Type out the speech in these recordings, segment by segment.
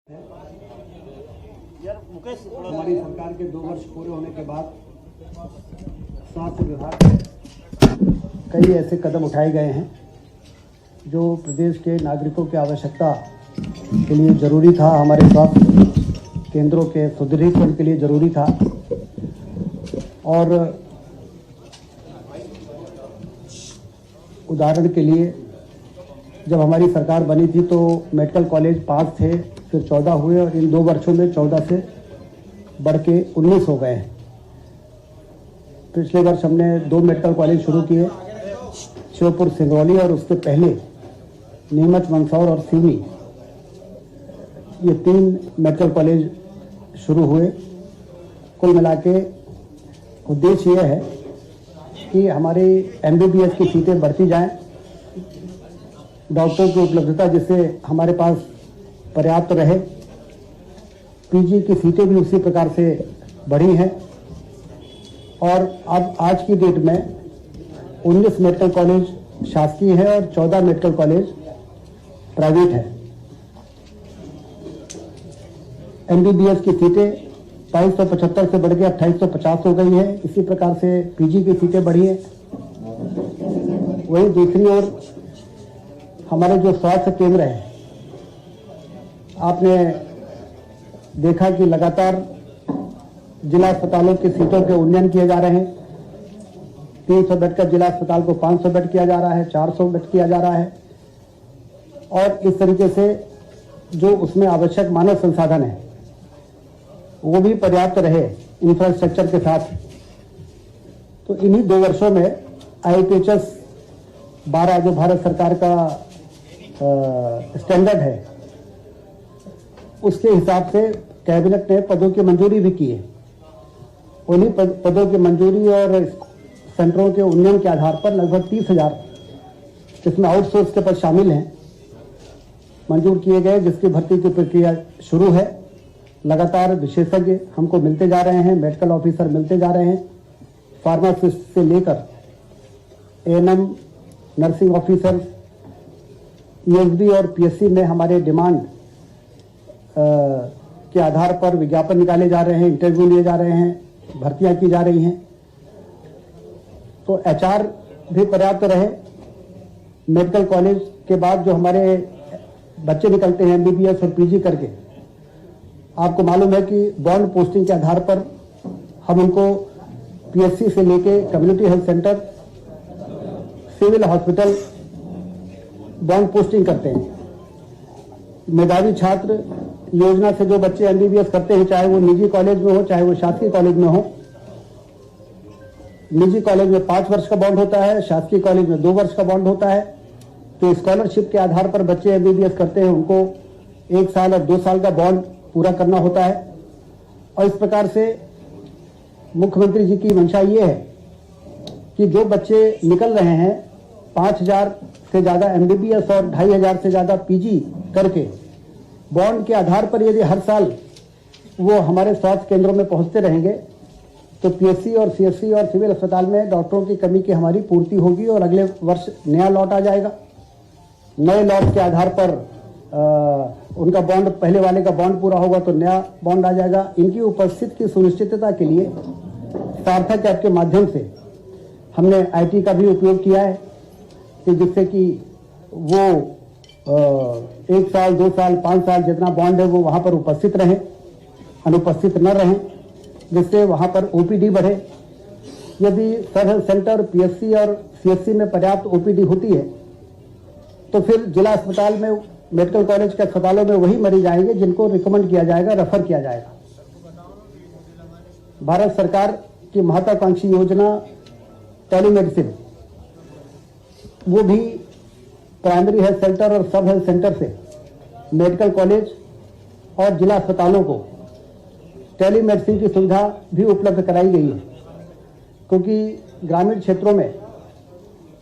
हमारी सरकार के 2 वर्ष पूरे होने के बाद स्वास्थ्य विभाग में कई ऐसे कदम उठाए गए हैं जो प्रदेश के नागरिकों की आवश्यकता के लिए ज़रूरी था। हमारे स्वास्थ्य केंद्रों के सुदृढ़ीकरण के लिए ज़रूरी था। और उदाहरण के लिए जब हमारी सरकार बनी थी तो मेडिकल कॉलेज 5 थे, फिर 14 हुए और इन 2 वर्षों में 14 से बढ़ के 19 हो गए हैं। पिछले वर्ष हमने 2 मेडिकल कॉलेज शुरू किए, श्योपुर सिंगरौली, और उसके पहले नीमच, मंदसौर और सिवनी, ये 3 मेडिकल कॉलेज शुरू हुए। कुल मिला के उद्देश्य यह है कि हमारी MBBS की सीटें बढ़ती जाएं, डॉक्टरों की उपलब्धता जिससे हमारे पास पर्याप्त रहे। PG की सीटें भी उसी प्रकार से बढ़ी हैं और अब आज की डेट में 19 मेडिकल कॉलेज शासकीय है और 14 मेडिकल कॉलेज प्राइवेट है। MBBS की सीटें 2275 से बढ़ के 2850 हो गई है। इसी प्रकार से PG की सीटें बढ़ी है। वहीं दूसरी ओर हमारे जो स्वास्थ्य केंद्र हैं, आपने देखा कि लगातार जिला अस्पतालों की सीटों के उन्नयन किए जा रहे हैं। 300 बेड का जिला अस्पताल को 500 बेड किया जा रहा है, 400 बेड किया जा रहा है। और इस तरीके से जो उसमें आवश्यक मानव संसाधन है वो भी पर्याप्त रहे इंफ्रास्ट्रक्चर के साथ। तो इन्हीं 2 वर्षों में IPHS 12 जो भारत सरकार का स्टैंडर्ड है, उसके हिसाब से कैबिनेट ने पदों की मंजूरी भी की है। उन्हीं पदों की मंजूरी और सेंटरों के उन्नयन के आधार पर लगभग 30,000 जिसमें आउटसोर्स के पद शामिल हैं मंजूर किए गए, जिसकी भर्ती की प्रक्रिया शुरू है। लगातार विशेषज्ञ हमको मिलते जा रहे हैं, मेडिकल ऑफिसर मिलते जा रहे हैं, फार्मासिस्ट से लेकर ANM, नर्सिंग ऑफिसर, ESD और PSC में हमारे डिमांड के आधार पर विज्ञापन निकाले जा रहे हैं, इंटरव्यू लिए जा रहे हैं, भर्तियां की जा रही हैं। तो HR भी पर्याप्त रहे। मेडिकल कॉलेज के बाद जो हमारे बच्चे निकलते हैं MBBS और PG करके, आपको मालूम है कि बॉन्ड पोस्टिंग के आधार पर हम उनको PSC से लेके community health centre, civil hospital bond posting करते हैं। मेधावी छात्र योजना से जो बच्चे MBBS करते हैं, चाहे वो निजी कॉलेज में हो चाहे वो शासकीय कॉलेज में हो, निजी कॉलेज में 5 वर्ष का बॉन्ड होता है, शासकीय कॉलेज में 2 वर्ष का बॉन्ड होता है। तो स्कॉलरशिप के आधार पर बच्चे MBBS करते हैं, उनको 1 साल और 2 साल का बॉन्ड पूरा करना होता है। और इस प्रकार से मुख्यमंत्री जी की मंशा ये है कि जो बच्चे निकल रहे हैं 5,000 से ज़्यादा MBBS और 2,500 से ज़्यादा PG करके बॉन्ड के आधार पर यदि हर साल वो हमारे स्वास्थ्य केंद्रों में पहुंचते रहेंगे तो PSC और CSC और सिविल अस्पताल में डॉक्टरों की कमी की हमारी पूर्ति होगी और अगले वर्ष नया लॉट आ जाएगा। नए लॉट के आधार पर उनका बॉन्ड, पहले वाले का बॉन्ड पूरा होगा तो नया बॉन्ड आ जाएगा। इनकी उपस्थिति की सुनिश्चितता के लिए सार्थक ऐप के माध्यम से हमने IT का भी उपयोग किया है कि जिससे कि वो 1 साल, 2 साल, 5 साल जितना बॉन्ड है वो वहाँ पर उपस्थित रहें, अनुपस्थित न रहें, जिससे वहाँ पर OPD बढ़े। यदि सब हेल्थ सेंटर, PSC और CSC में पर्याप्त OPD होती है तो फिर जिला अस्पताल में, मेडिकल कॉलेज के अस्पतालों में वही मरीज आएंगे जिनको रिकमेंड किया जाएगा, रेफर किया जाएगा। भारत सरकार की महत्वाकांक्षी योजना टेलीमेडिसिन, वो भी प्राइमरी हेल्थ सेंटर और सब हेल्थ सेंटर से मेडिकल कॉलेज और जिला अस्पतालों को टेलीमेडिसिन की सुविधा भी उपलब्ध कराई गई है। क्योंकि ग्रामीण क्षेत्रों में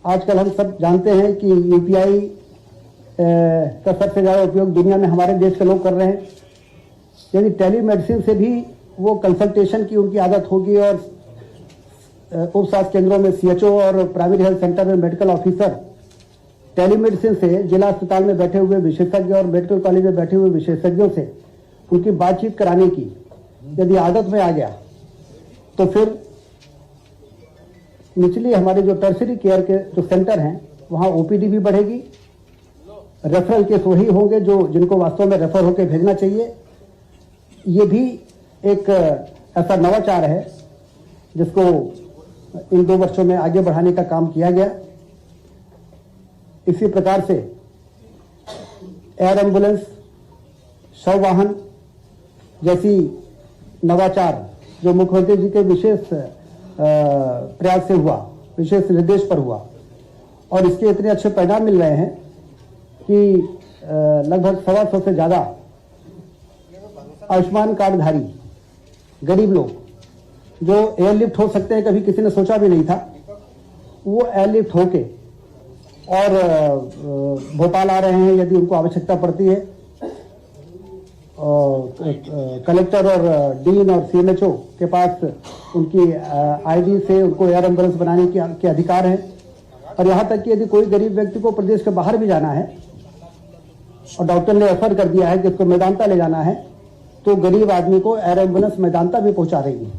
आजकल हम सब जानते हैं कि UPI का सबसे ज़्यादा उपयोग दुनिया में हमारे देश के लोग कर रहे हैं। यदि टेलीमेडिसिन से भी वो कंसल्टेशन की उनकी आदत होगी और उप स्वास्थ्य केंद्रों में CHO और प्राइमरी हेल्थ सेंटर में मेडिकल ऑफिसर टेलीमेडिसिन से जिला अस्पताल में बैठे हुए विशेषज्ञ और मेडिकल कॉलेज में बैठे हुए विशेषज्ञों से उनकी बातचीत कराने की यदि आदत में आ गया तो फिर निचली हमारे जो टर्शरी केयर के जो सेंटर हैं वहाँ ओपीडी भी बढ़ेगी, रेफरल केस वही होंगे जो जिनको वास्तव में रेफर होकर भेजना चाहिए। ये भी एक ऐसा नवाचार है जिसको इन 2 वर्षों में आगे बढ़ाने का काम किया गया। इसी प्रकार से एयर एम्बुलेंस, शव वाहन जैसी नवाचार जो मुख्यमंत्री जी के विशेष प्रयास से हुआ, विशेष निर्देश पर हुआ, और इसके इतने अच्छे परिणाम मिल रहे हैं कि लगभग 125 से ज़्यादा आयुष्मान कार्डधारी गरीब लोग जो एयरलिफ्ट हो सकते हैं, कभी किसी ने सोचा भी नहीं था, वो एयरलिफ्ट होके और भोपाल आ रहे हैं। यदि उनको आवश्यकता पड़ती है, कलेक्टर और डीन और सीएमएचओ के पास उनकी आईडी से उनको एयर एम्बुलेंस बनाने के अधिकार हैं। और यहाँ तक कि यदि कोई गरीब व्यक्ति को प्रदेश के बाहर भी जाना है और डॉक्टर ने रेफर कर दिया है कि उसको मेदांता ले जाना है, तो गरीब आदमी को एयर एम्बुलेंस मेदांता भी पहुँचा रही है।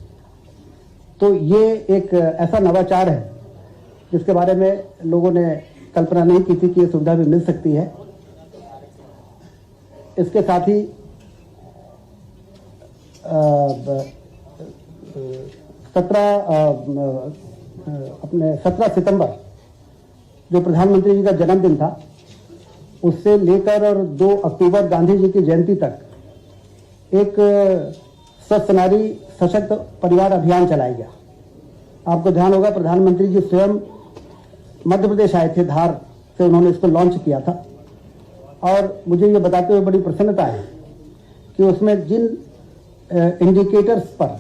तो ये एक ऐसा नवाचार है जिसके बारे में लोगों ने कल्पना नहीं की थी कि ये सुविधा भी मिल सकती है। इसके साथ ही 17 सितंबर जो प्रधानमंत्री जी का जन्मदिन था, उससे लेकर और 2 अक्टूबर गांधी जी की जयंती तक एक स्वस्थ नारी सशक्त परिवार अभियान चलाया गया। आपको ध्यान होगा प्रधानमंत्री जी स्वयं मध्य प्रदेश आए थे, धार से उन्होंने इसको लॉन्च किया था। और मुझे ये बताते हुए बड़ी प्रसन्नता है कि उसमें जिन इंडिकेटर्स पर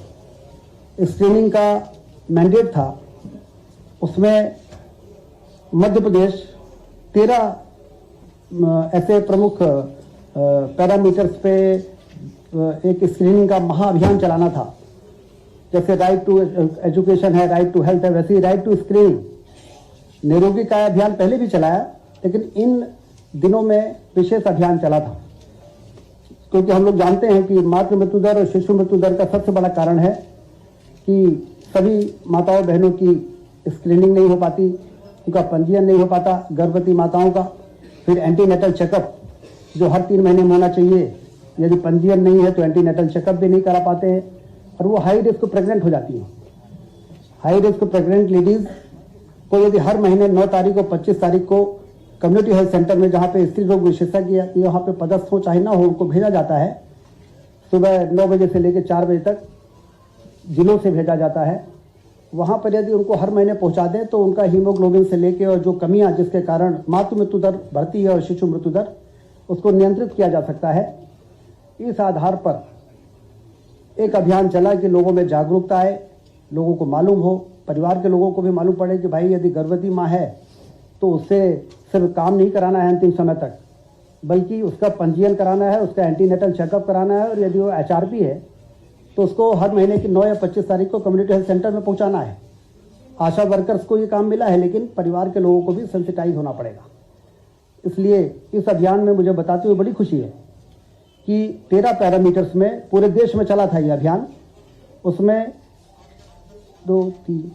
स्क्रीनिंग का मैंडेट था, उसमें मध्य प्रदेश 13 ऐसे प्रमुख पैरामीटर्स पे एक स्क्रीनिंग का महाअभियान चलाना था। जैसे राइट टू एजुकेशन है, राइट टू हेल्थ है, वैसे ही राइट टू स्क्रीनिंग निरोगी काया अभियान पहले भी चलाया, लेकिन इन दिनों में विशेष अभियान चला था। क्योंकि हम लोग जानते हैं कि मातृ मृत्यु दर और शिशु मृत्यु दर का सबसे बड़ा कारण है कि सभी माताओं बहनों की स्क्रीनिंग नहीं हो पाती, उनका पंजीयन नहीं हो पाता, गर्भवती माताओं का। फिर एंटीनेटल चेकअप जो हर 3 महीने में होना चाहिए, यदि पंजीयन नहीं है तो एंटीनेटल चेकअप भी नहीं करा पाते हैं, और वो हाई रिस्क प्रेग्नेंट हो जाती है। हाई रिस्क प्रेग्नेंट लेडीज को यदि हर महीने 9 तारीख को 25 तारीख को कम्युनिटी हेल्थ सेंटर में, जहाँ पे स्त्री रोग विशेषज्ञ यहाँ पे पदस्थ हो चाहे ना हो, उनको भेजा जाता है। सुबह 9 बजे से लेकर 4 बजे तक जिलों से भेजा जाता है। वहाँ पर यदि उनको हर महीने पहुँचा दें तो उनका हीमोग्लोबिन से लेके और जो कमियाँ जिसके कारण मातृ मृत्यु दर बढ़ती है और शिशु मृत्यु दर, उसको नियंत्रित किया जा सकता है। इस आधार पर एक अभियान चला कि लोगों में जागरूकता आए, लोगों को मालूम हो, परिवार के लोगों को भी मालूम पड़े कि भाई यदि गर्भवती माँ है तो उससे सिर्फ काम नहीं कराना है अंतिम समय तक, बल्कि उसका पंजीयन कराना है, उसका एंटीनेटल चेकअप कराना है, और यदि वो एचआरपी है तो उसको हर महीने की 9 या 25 तारीख को कम्युनिटी हेल्थ सेंटर में पहुंचाना है। आशा वर्कर्स को ये काम मिला है, लेकिन परिवार के लोगों को भी सेंसिटाइज होना पड़ेगा। इसलिए इस अभियान में मुझे बताते हुए बड़ी खुशी है कि 13 पैरामीटर्स में पूरे देश में चला था ये अभियान। उसमें 2, 3,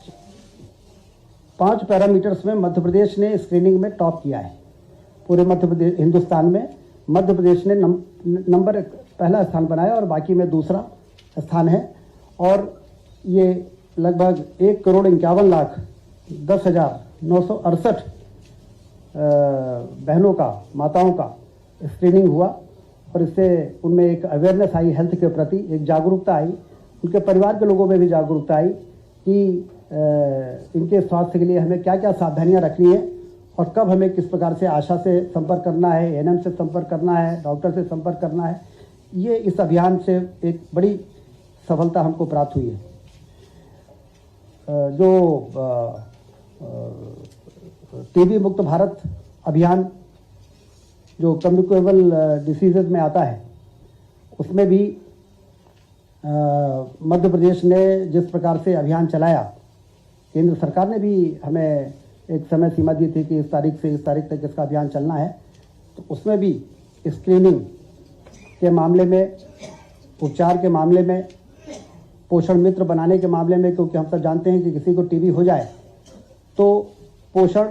5 पैरामीटर्स में मध्य प्रदेश ने स्क्रीनिंग में टॉप किया है। पूरे मध्य प्रदेश हिंदुस्तान में मध्य प्रदेश ने नंबर पहला स्थान बनाया और बाकी में दूसरा स्थान है। और ये लगभग 1,51,10,968 बहनों का, माताओं का स्क्रीनिंग हुआ, और इससे उनमें एक अवेयरनेस आई, हेल्थ के प्रति एक जागरूकता आई, उनके परिवार के लोगों में भी जागरूकता आई कि इनके स्वास्थ्य के लिए हमें क्या क्या सावधानियां रखनी है और कब हमें किस प्रकार से आशा से संपर्क करना है, एएनएम से संपर्क करना है, डॉक्टर से संपर्क करना है। ये इस अभियान से एक बड़ी सफलता हमको प्राप्त हुई है। जो टीबी मुक्त भारत अभियान जो कम्युनिकेबल डिसीजेज में आता है, उसमें भी मध्य प्रदेश ने जिस प्रकार से अभियान चलाया, केंद्र सरकार ने भी हमें एक समय सीमा दी थी कि इस तारीख से इस तारीख तक इसका अभियान चलना है, तो उसमें भी स्क्रीनिंग के मामले में उपचार के मामले में, पोषण मित्र बनाने के मामले में, क्योंकि हम सब जानते हैं कि किसी को टीबी हो जाए तो पोषण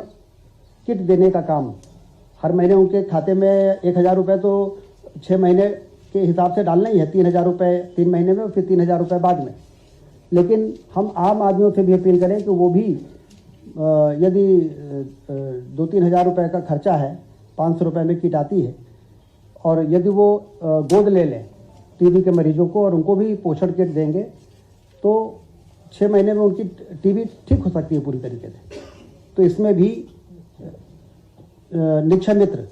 किट देने का काम हर महीने उनके खाते में 1,000 रुपये तो 6 महीने के हिसाब से डालना ही है, 3,000 रुपये 3 महीने में और फिर 3,000 रुपये बाद में। लेकिन हम आम आदमियों से भी अपील करें कि वो भी यदि 2-3 हज़ार रुपये का खर्चा है, 500 रुपये में किट आती है, और यदि वो गोद ले लें टीबी के मरीजों को और उनको भी पोषण किट देंगे तो 6 महीने में उनकी टीबी ठीक हो सकती है पूरी तरीके से। तो इसमें भी निक्षय मित्र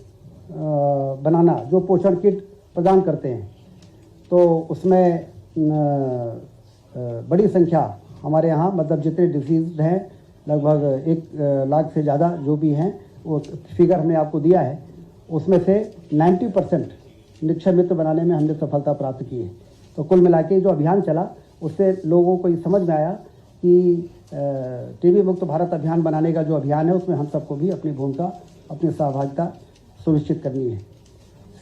बनाना जो पोषण किट प्रदान करते हैं, तो उसमें बड़ी संख्या हमारे यहाँ, मतलब जितने डिसीज हैं लगभग 1 लाख से ज़्यादा जो भी हैं, वो फिगर हमने आपको दिया है, उसमें से 90% निक्षय मित्र बनाने में हमने सफलता प्राप्त की है। तो कुल मिला के जो अभियान चला उससे लोगों को ये समझ में आया कि टीबी मुक्त भारत अभियान बनाने का जो अभियान है उसमें हम सबको भी अपनी भूमिका, अपनी सहभागिता सुनिश्चित करनी है।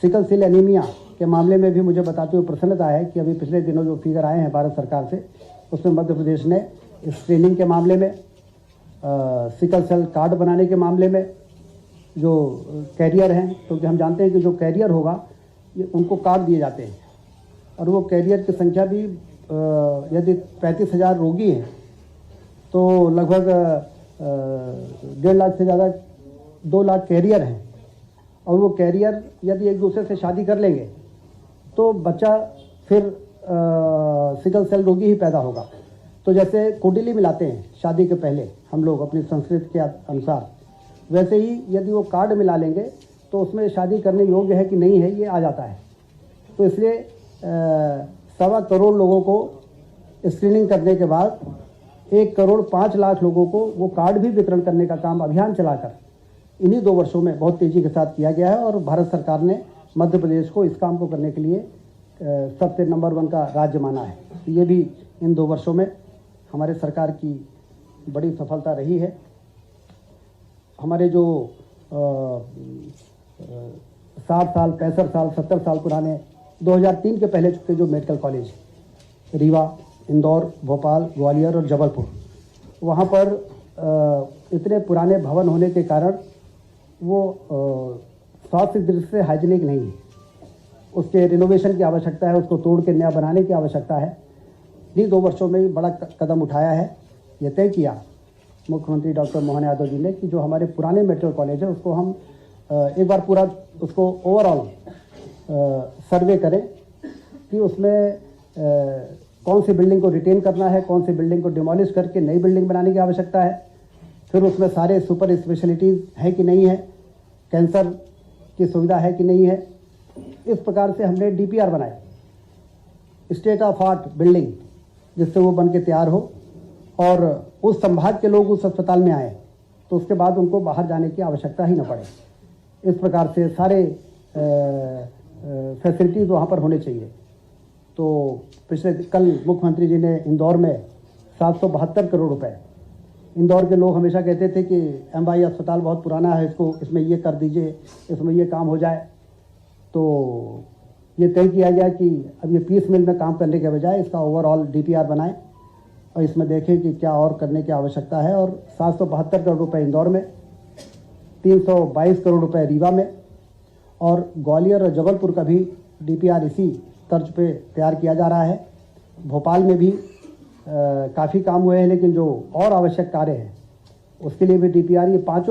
सिकल सेल एनीमिया के मामले में भी मुझे बताते हुए प्रसन्नता है कि अभी पिछले दिनों जो फिगर आए हैं भारत सरकार से, उसमें मध्य प्रदेश ने स्क्रीनिंग के मामले में, सिकल सेल कार्ड बनाने के मामले में जो कैरियर हैं, क्योंकि हम जानते हैं कि जो कैरियर होगा ये उनको कार्ड दिए जाते हैं, और वो कैरियर की संख्या भी यदि 35,000 रोगी हैं तो लगभग 1.5 लाख से ज़्यादा 2 लाख कैरियर हैं, और वो कैरियर यदि एक दूसरे से शादी कर लेंगे तो बच्चा फिर सिकल सेल रोगी ही पैदा होगा। तो जैसे कुंडली मिलाते हैं शादी के पहले हम लोग अपनी संस्कृति के अनुसार, वैसे ही यदि वो कार्ड मिला लेंगे तो उसमें शादी करने योग्य है कि नहीं है ये आ जाता है। तो इसलिए 1.25 करोड़ लोगों को स्क्रीनिंग करने के बाद 1,05,00,000 लोगों को वो कार्ड भी वितरण करने का काम अभियान चलाकर इन्हीं 2 वर्षों में बहुत तेज़ी के साथ किया गया है, और भारत सरकार ने मध्य प्रदेश को इस काम को करने के लिए सबसे नंबर 1 का राज्य माना है। तो ये भी इन 2 वर्षों में हमारे सरकार की बड़ी सफलता रही है। हमारे जो 60 साल, 65 साल, 70 साल पुराने 2003 के पहले के जो मेडिकल कॉलेज रीवा, इंदौर, भोपाल, ग्वालियर और जबलपुर, वहाँ पर इतने पुराने भवन होने के कारण वो स्वास्थ्य दृष्टि से हाइजीनिक नहीं है, उसके रिनोवेशन की आवश्यकता है, उसको तोड़ के नया बनाने की आवश्यकता है। इन्हीं 2 वर्षों में बड़ा कदम उठाया है, ये तय किया मुख्यमंत्री डॉक्टर मोहन यादव जी ने कि जो हमारे पुराने मेडिकल कॉलेज है उसको हम एक बार पूरा उसको ओवरऑल सर्वे करें कि उसमें कौन सी बिल्डिंग को रिटेन करना है, कौन सी बिल्डिंग को डिमोलिश करके नई बिल्डिंग बनाने की आवश्यकता है, फिर उसमें सारे सुपर स्पेशलिटीज़ है कि नहीं है, कैंसर की सुविधा है कि नहीं है। इस प्रकार से हमने DPR बनाए, स्टेट ऑफ आर्ट बिल्डिंग, जिससे वो बन के तैयार हो और उस संभाग के लोग उस अस्पताल में आए तो उसके बाद उनको बाहर जाने की आवश्यकता ही न पड़े। इस प्रकार से सारे फैसिलिटीज़ वहाँ पर होने चाहिए। तो पिछले कल मुख्यमंत्री जी ने इंदौर में 772 करोड़ रुपए, इंदौर के लोग हमेशा कहते थे कि MY अस्पताल बहुत पुराना है, इसमें ये कर दीजिए, इसमें ये काम हो जाए। तो ये तय किया गया कि अब ये पीस मिल में काम करने के बजाय इसका ओवरऑल DPR बनाएं और इसमें देखें कि क्या और करने की आवश्यकता है। और 772 करोड़ रुपए इंदौर में, 322 करोड़ रुपए रीवा में, और ग्वालियर और जबलपुर का भी DPR इसी तर्ज पे तैयार किया जा रहा है। भोपाल में भी काफ़ी काम हुए हैं, लेकिन जो और आवश्यक कार्य हैं उसके लिए भी DPR, ये 5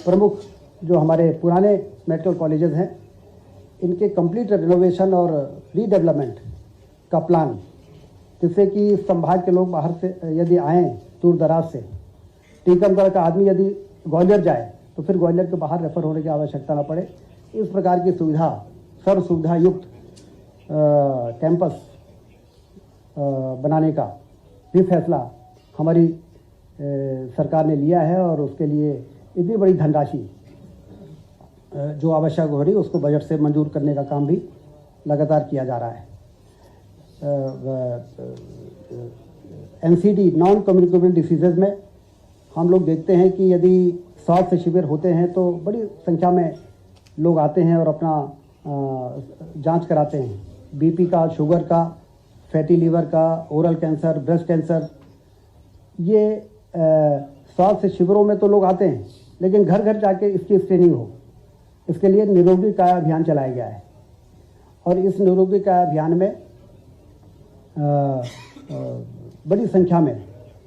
प्रमुख जो हमारे पुराने मेडिकल कॉलेजेस हैं इनके कंप्लीट रिनोवेशन और रीडेवलपमेंट का प्लान, जिससे कि संभाग के लोग बाहर से यदि आएँ दूर दराज से, टीकमगढ़ का आदमी यदि ग्वालियर जाए तो फिर ग्वालियर के बाहर रेफर होने की आवश्यकता न पड़े। इस प्रकार की सुविधा, सर्व सुविधा युक्त कैंपस बनाने का भी फैसला हमारी सरकार ने लिया है, और उसके लिए इतनी बड़ी धनराशि जो आवश्यक हो रही उसको बजट से मंजूर करने का काम भी लगातार किया जा रहा है। NCD नॉन कम्युनिकेबल डिसीजेज में हम लोग देखते हैं कि यदि स्वास्थ्य शिविर होते हैं तो बड़ी संख्या में लोग आते हैं और अपना जांच कराते हैं। बीपी का, शुगर का, फैटी लीवर का, ओरल कैंसर, ब्रेस्ट कैंसर, ये स्वास्थ्य शिविरों में तो लोग आते हैं, लेकिन घर घर जाके इसकी स्क्रीनिंग हो, इसके लिए निरोगी काया अभियान चलाया गया है। और इस निरोगी काया अभियान में बड़ी संख्या में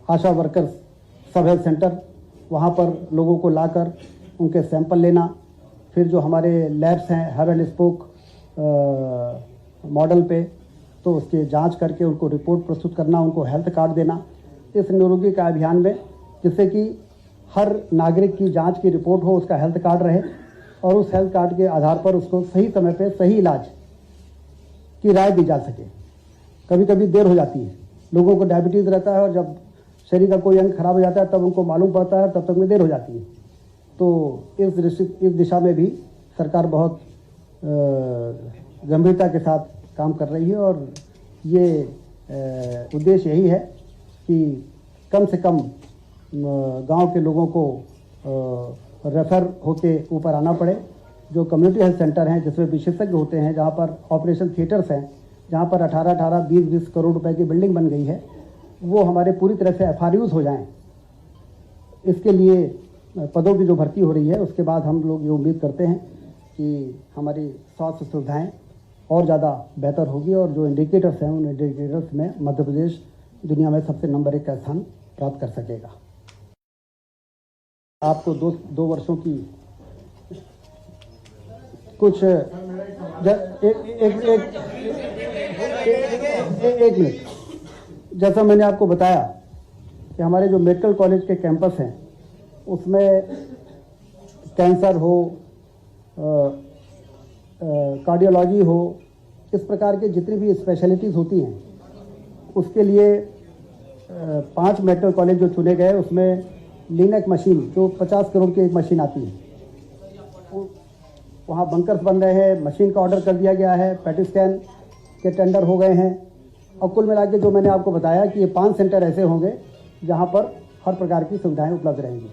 आशा वर्कर्स, सब हेल्थ सेंटर, वहाँ पर लोगों को लाकर उनके सैंपल लेना, फिर जो हमारे लैब्स हैं हब एंड स्पोक मॉडल पे, तो उसके जांच करके उनको रिपोर्ट प्रस्तुत करना, उनको हेल्थ कार्ड देना इस निरोगी काया अभियान में, जिससे कि हर नागरिक की जांच की रिपोर्ट हो, उसका हेल्थ कार्ड रहे और उस हेल्थ कार्ड के आधार पर उसको सही समय पे सही इलाज की राय दी जा सके। कभी कभी देर हो जाती है, लोगों को डायबिटीज़ रहता है और जब शरीर का कोई अंग खराब हो जाता है तब उनको मालूम पड़ता है, तब तक में देर हो जाती है। तो इस दिशा में भी सरकार बहुत गंभीरता के साथ काम कर रही है और ये उद्देश्य यही है कि कम से कम गांव के लोगों को रेफर होके ऊपर आना पड़े। जो कम्युनिटी हेल्थ सेंटर हैं जिसमें विशेषज्ञ होते हैं, जहां पर ऑपरेशन थिएटर्स हैं, जहां पर 18-18, 20-20 करोड़ रुपए की बिल्डिंग बन गई है, वो हमारे पूरी तरह से FRUs हो जाएं। इसके लिए पदों की जो भर्ती हो रही है, उसके बाद हम लोग ये उम्मीद करते हैं कि हमारी स्वास्थ्य सुविधाएं और ज़्यादा बेहतर होगी और जो इंडिकेटर्स हैं उन इंडिकेटर्स में मध्य प्रदेश दुनिया में सबसे नंबर 1 का स्थान प्राप्त कर सकेगा। आपको दो वर्षों की कुछ एक मिनट, जैसा मैंने आपको बताया कि हमारे जो मेडिकल कॉलेज के कैंपस हैं उसमें कैंसर हो, कार्डियोलॉजी हो, इस प्रकार के जितनी भी स्पेशलिटीज़ होती हैं, उसके लिए 5 मेडिकल कॉलेज जो चुने गए, उसमें लिनक मशीन जो 50 करोड़ की एक मशीन आती है, वहाँ बंकर्स बन रहे हैं, मशीन का ऑर्डर कर दिया गया है, पैटी स्कैन के टेंडर हो गए हैं और कुल मिला के जो मैंने आपको बताया कि ये 5 सेंटर ऐसे होंगे जहाँ पर हर प्रकार की सुविधाएं उपलब्ध रहेंगी।